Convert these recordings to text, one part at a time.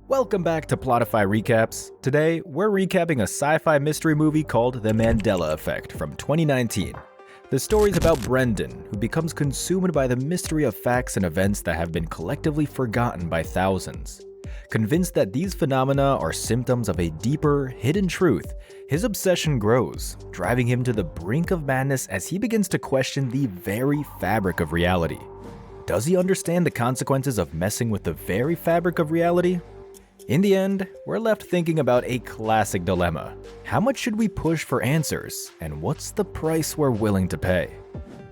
Welcome back to Plotify Recaps. Today, we're recapping a sci-fi mystery movie called The Mandela Effect from 2019. The story's about Brendan, who becomes consumed by the mystery of facts and events that have been collectively forgotten by thousands. Convinced that these phenomena are symptoms of a deeper, hidden truth, his obsession grows, driving him to the brink of madness as he begins to question the very fabric of reality. Does he understand the consequences of messing with the very fabric of reality? In the end, we're left thinking about a classic dilemma. How much should we push for answers, and what's the price we're willing to pay?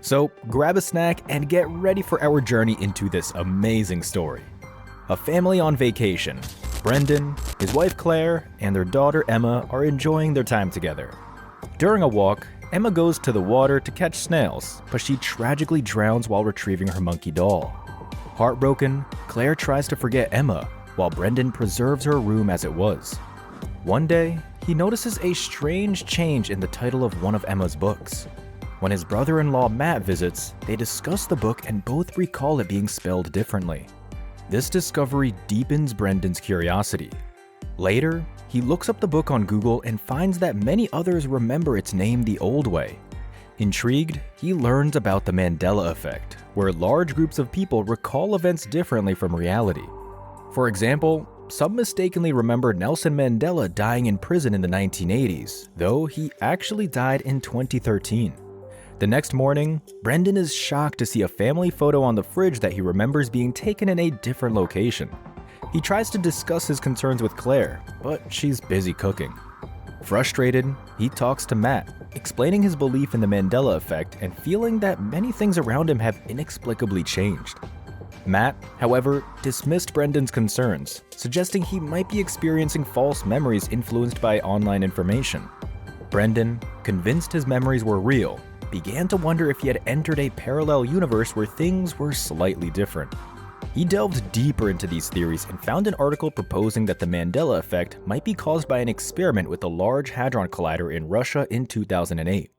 So grab a snack and get ready for our journey into this amazing story. A family on vacation. Brendan, his wife Claire, and their daughter Emma are enjoying their time together. During a walk, Emma goes to the water to catch snails, but she tragically drowns while retrieving her monkey doll. Heartbroken, Claire tries to forget Emma, while Brendan preserves her room as it was. One day, he notices a strange change in the title of one of Emma's books. When his brother-in-law Matt visits, they discuss the book and both recall it being spelled differently. This discovery deepens Brendan's curiosity. Later, he looks up the book on Google and finds that many others remember its name the old way. Intrigued, he learns about the Mandela Effect, where large groups of people recall events differently from reality. For example, some mistakenly remember Nelson Mandela dying in prison in the 1980s, though he actually died in 2013. The next morning, Brendan is shocked to see a family photo on the fridge that he remembers being taken in a different location. He tries to discuss his concerns with Claire, but she's busy cooking. Frustrated, he talks to Matt, explaining his belief in the Mandela Effect and feeling that many things around him have inexplicably changed. Matt, however, dismissed Brendan's concerns, suggesting he might be experiencing false memories influenced by online information. Brendan, convinced his memories were real, began to wonder if he had entered a parallel universe where things were slightly different. He delved deeper into these theories and found an article proposing that the Mandela Effect might be caused by an experiment with the Large Hadron Collider in Russia in 2008.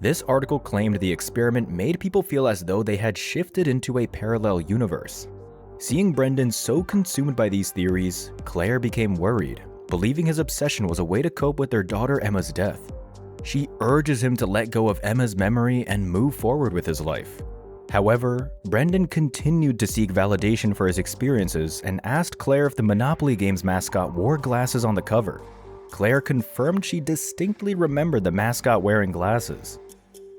This article claimed the experiment made people feel as though they had shifted into a parallel universe. Seeing Brendan so consumed by these theories, Claire became worried, believing his obsession was a way to cope with their daughter Emma's death. She urges him to let go of Emma's memory and move forward with his life. However, Brendan continued to seek validation for his experiences and asked Claire if the Monopoly game's mascot wore glasses on the cover. Claire confirmed she distinctly remembered the mascot wearing glasses.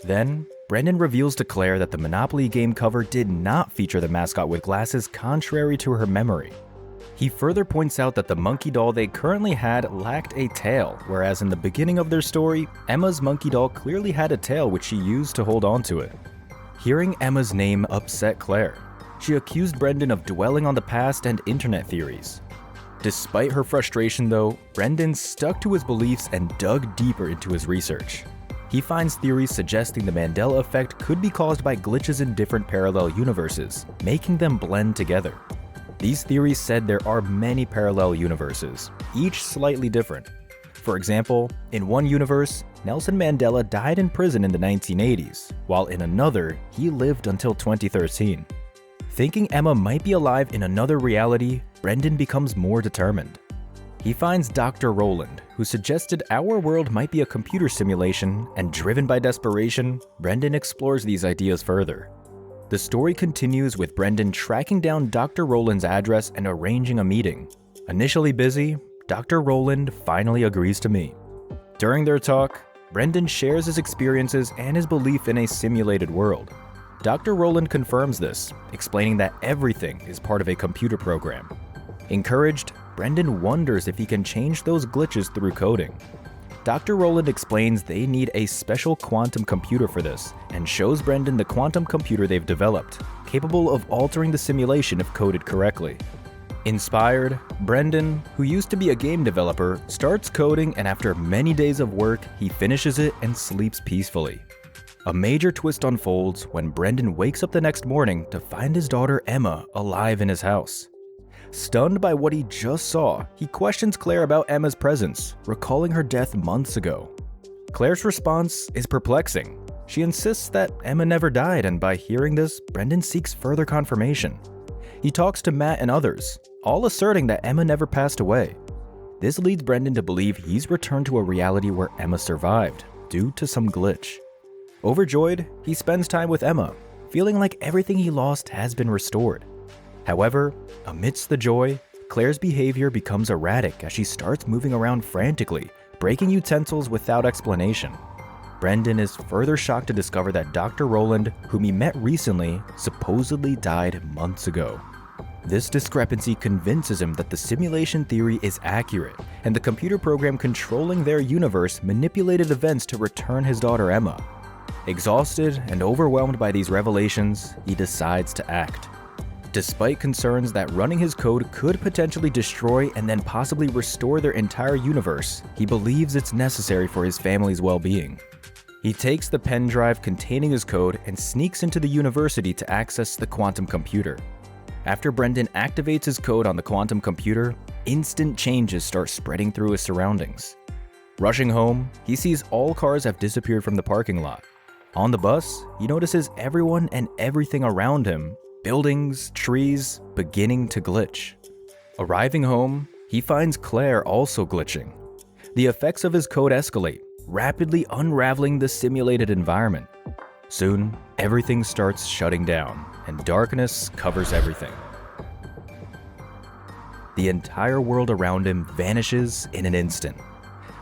Then, Brendan reveals to Claire that the Monopoly game cover did not feature the mascot with glasses, contrary to her memory. He further points out that the monkey doll they currently had lacked a tail, whereas in the beginning of their story, Emma's monkey doll clearly had a tail which she used to hold onto it. Hearing Emma's name upset Claire. She accused Brendan of dwelling on the past and internet theories. Despite her frustration though, Brendan stuck to his beliefs and dug deeper into his research. He finds theories suggesting the Mandela Effect could be caused by glitches in different parallel universes, making them blend together. These theories said there are many parallel universes, each slightly different. For example, in one universe, Nelson Mandela died in prison in the 1980s, while in another, he lived until 2013. Thinking Emma might be alive in another reality, Brendan becomes more determined. He finds Dr. Rowland, who suggested our world might be a computer simulation, and driven by desperation, Brendan explores these ideas further. The story continues with Brendan tracking down Dr. Rowland's address and arranging a meeting. Initially busy, Dr. Rowland finally agrees to meet. During their talk, Brendan shares his experiences and his belief in a simulated world. Dr. Rowland confirms this, explaining that everything is part of a computer program. Encouraged, Brendan wonders if he can change those glitches through coding. Dr. Rowland explains they need a special quantum computer for this, and shows Brendan the quantum computer they've developed, capable of altering the simulation if coded correctly. Inspired, Brendan, who used to be a game developer, starts coding, and after many days of work, he finishes it and sleeps peacefully. A major twist unfolds when Brendan wakes up the next morning to find his daughter Emma alive in his house. Stunned by what he just saw, he questions Claire about Emma's presence, recalling her death months ago. Claire's response is perplexing. She insists that Emma never died, and by hearing this, Brendan seeks further confirmation. He talks to Matt and others, all asserting that Emma never passed away. This leads Brendan to believe he's returned to a reality where Emma survived, due to some glitch. Overjoyed, he spends time with Emma, feeling like everything he lost has been restored. However, amidst the joy, Claire's behavior becomes erratic as she starts moving around frantically, breaking utensils without explanation. Brendan is further shocked to discover that Dr. Roland, whom he met recently, supposedly died months ago. This discrepancy convinces him that the simulation theory is accurate, and the computer program controlling their universe manipulated events to return his daughter Emma. Exhausted and overwhelmed by these revelations, he decides to act. Despite concerns that running his code could potentially destroy and then possibly restore their entire universe, he believes it's necessary for his family's well-being. He takes the pen drive containing his code and sneaks into the university to access the quantum computer. After Brendan activates his code on the quantum computer, instant changes start spreading through his surroundings. Rushing home, he sees all cars have disappeared from the parking lot. On the bus, he notices everyone and everything around him, buildings, trees, beginning to glitch. Arriving home, he finds Claire also glitching. The effects of his code escalate, rapidly unraveling the simulated environment. Soon, everything starts shutting down, and darkness covers everything. The entire world around him vanishes in an instant.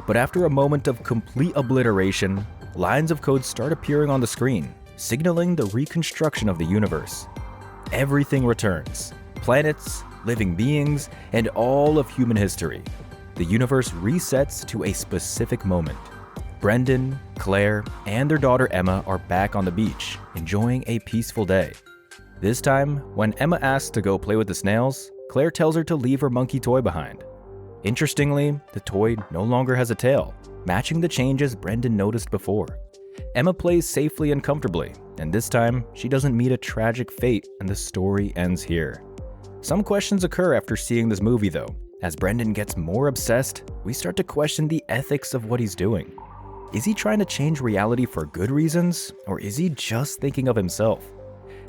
But after a moment of complete obliteration, lines of code start appearing on the screen, signaling the reconstruction of the universe. Everything returns: planets, living beings, and all of human history. The universe resets to a specific moment. Brendan, Claire, and their daughter Emma are back on the beach, enjoying a peaceful day. This time, when Emma asks to go play with the snails, Claire tells her to leave her monkey toy behind. Interestingly, the toy no longer has a tail, matching the changes Brendan noticed before. Emma plays safely and comfortably, and this time, she doesn't meet a tragic fate, and the story ends here. Some questions occur after seeing this movie though. As Brendan gets more obsessed, we start to question the ethics of what he's doing. Is he trying to change reality for good reasons, or is he just thinking of himself?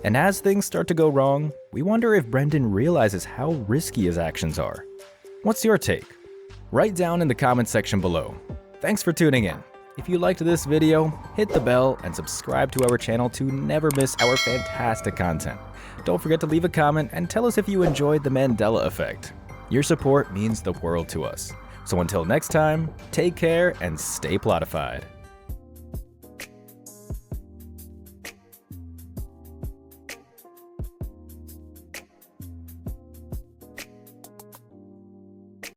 And as things start to go wrong, we wonder if Brendan realizes how risky his actions are. What's your take? Write down in the comments section below. Thanks for tuning in. If you liked this video, hit the bell and subscribe to our channel to never miss our fantastic content. Don't forget to leave a comment and tell us if you enjoyed the Mandela Effect. Your support means the world to us. So until next time, take care and stay plotified.